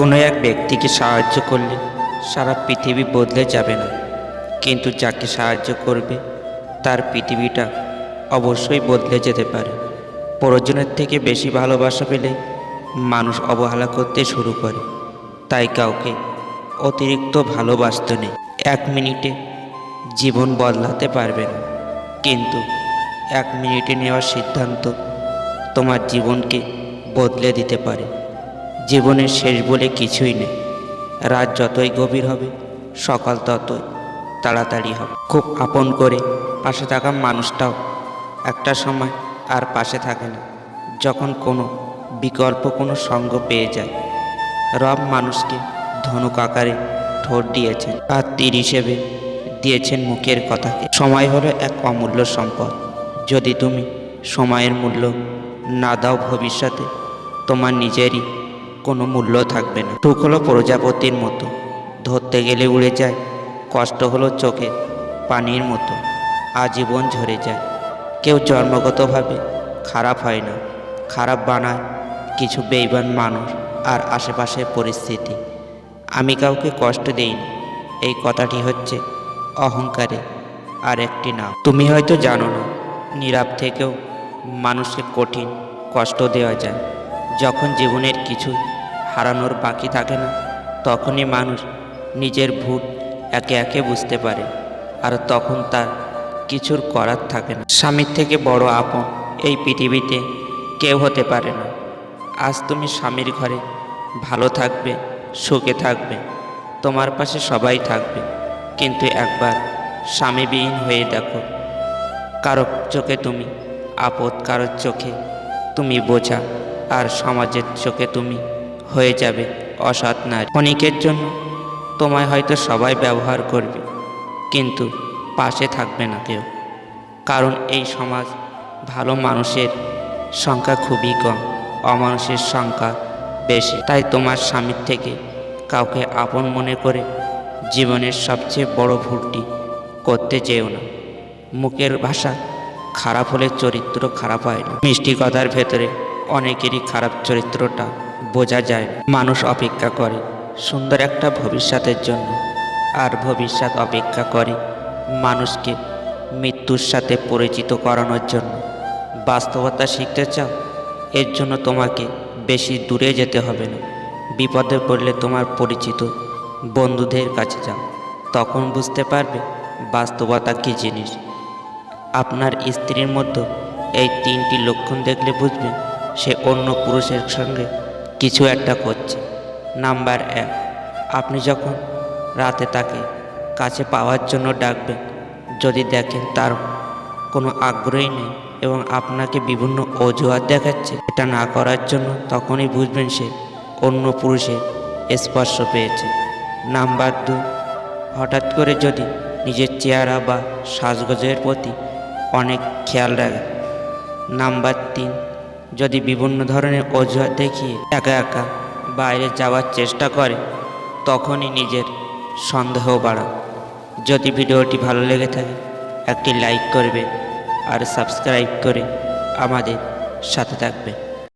কোনো এক ব্যক্তিকে সাহায্য করলে সারা পৃথিবী বদলে যাবে না, কিন্তু যাকে সাহায্য করবে তার পৃথিবীটা অবশ্যই বদলে যেতে পারে। প্রয়োজনের থেকে বেশি ভালোবাসা পেলে মানুষ অবহেলা করতে শুরু করে। তাই কাউকে অতিরিক্ত ভালোবাসতে নেই। 1 মিনিটে জীবন বদলাতে পারবে না, কিন্তু 1 মিনিটে নেওয়া সিদ্ধান্ত তোমার জীবনকে বদলে দিতে পারে। জীবনের শেষ বলে কিছুই নেই। রাত যতই গভীর হবে, সকাল ততই তাড়াতাড়ি হবে। খুব আপন করে পাশে থাকা মানুষটাও একটা সময় আর পাশে থাকে না, যখন কোনো বিকল্প কোনো সঙ্গ পেয়ে যায়। রব মানুষকে ধনুক আকারে ঠোঁট দিয়েছেন আর তীর হিসেবে দিয়েছেন মুখের কথাকে। সময় হলো এক অমূল্য সম্পদ। যদি তুমি সময়ের মূল্য না দাও, ভবিষ্যতে তোমার নিজেরই কোনো মূল্য থাকবে না। সুখ হলো প্রজাপতির মতো, ধরতে গেলে উড়ে যায়। কষ্ট হলো চোখে পানির মতো, আজীবন ঝরে যায়। কেউ জন্মগতভাবে খারাপ হয় না, খারাপ বানায় কিছু বেইমান মানুষ আর আশেপাশের পরিস্থিতি। আমি কাউকে কষ্ট দেইনি, এই কথাটি হচ্ছে অহংকারে আর একটি নাম। তুমি হয়তো জানো না, নীরব থেকেও মানুষকে কঠিন কষ্ট দেওয়া যায়। যখন জীবনের কিছু হারানোর বাকি থাকে না, তখনই মানুষ নিজের ভুল একে একে বুঝতে পারে, আর তখন তার কিছুর করার থাকে না। স্বামীর থেকে বড় আপন এই পৃথিবীতে কেউ হতে পারে না। আজ তুমি স্বামীর ঘরে ভালো থাকবে, সুখে থাকবে, তোমার পাশে সবাই থাকবে, কিন্তু একবার স্বামীবিহীন হয়ে দেখো। কারো চোখে তুমি আপদ, কারোর চোখে তুমি বোঝা, আর সমাজের চোখে তুমি হয়ে যাবে অসৎ নারী। ক্ষণিকের জন্য তোমায় হয়তো সবাই ব্যবহার করবে, কিন্তু পাশে থাকবে না কেউ, কারণ এই সমাজ ভালো মানুষের সংখ্যা খুবই কম, অমানুষের সংখ্যা বেশি। তাই তোমার স্বামীর থেকে কাউকে আপন মনে করে জীবনের সবচেয়ে বড় ভুলটি করতে যেও না। মুখের ভাষা খারাপ হলে চরিত্র খারাপ হয় না। মিষ্টি কথার ভেতরে অনেকেরই খারাপ চরিত্রটা বোঝা যায় না। মানুষ অপেক্ষা করে সুন্দর একটা ভবিষ্যতের জন্য, আর ভবিষ্যৎ অপেক্ষা করে মানুষকে মৃত্যুর সাথে পরিচিত করানোর জন্য। বাস্তবতা শিখতে চাও, এর জন্য তোমাকে বেশি দূরে যেতে হবে না। বিপদে পড়লে তোমার পরিচিত বন্ধুদের কাছে যাও, তখন বুঝতে পারবে বাস্তবতা কী জিনিস। আপনার স্ত্রীর মধ্যে এই 3টি লক্ষণ দেখলে বুঝবেন সে অন্য পুরুষের সঙ্গে কিছু একটা করছে। নাম্বার 1, আপনি যখন রাতে তাকে কাছে পাওয়ার জন্য ডাকবেন, যদি দেখেন তার কোনো আগ্রহই নেই এবং আপনাকে বিভিন্ন অজুহাত দেখাচ্ছে এটা না করার জন্য, তখনই বুঝবেন সে অন্য পুরুষের স্পর্শ পেয়েছে। নাম্বার 2, হঠাৎ করে যদি নিজের চেহারা বা সাজগোজের প্রতি অনেক খেয়াল রাখে। নাম্বার 3, যদি বিভিন্ন ধরনের অজুহাত দেখিয়ে একা একা বাইরে যাওয়ার চেষ্টা করে, তখনই নিজের সন্দেহ বাড়ান। যদি ভিডিওটি ভালো লেগে থাকে একটি লাইক করবে আর সাবস্ক্রাইব করে আমাদের সাথে থাকবে।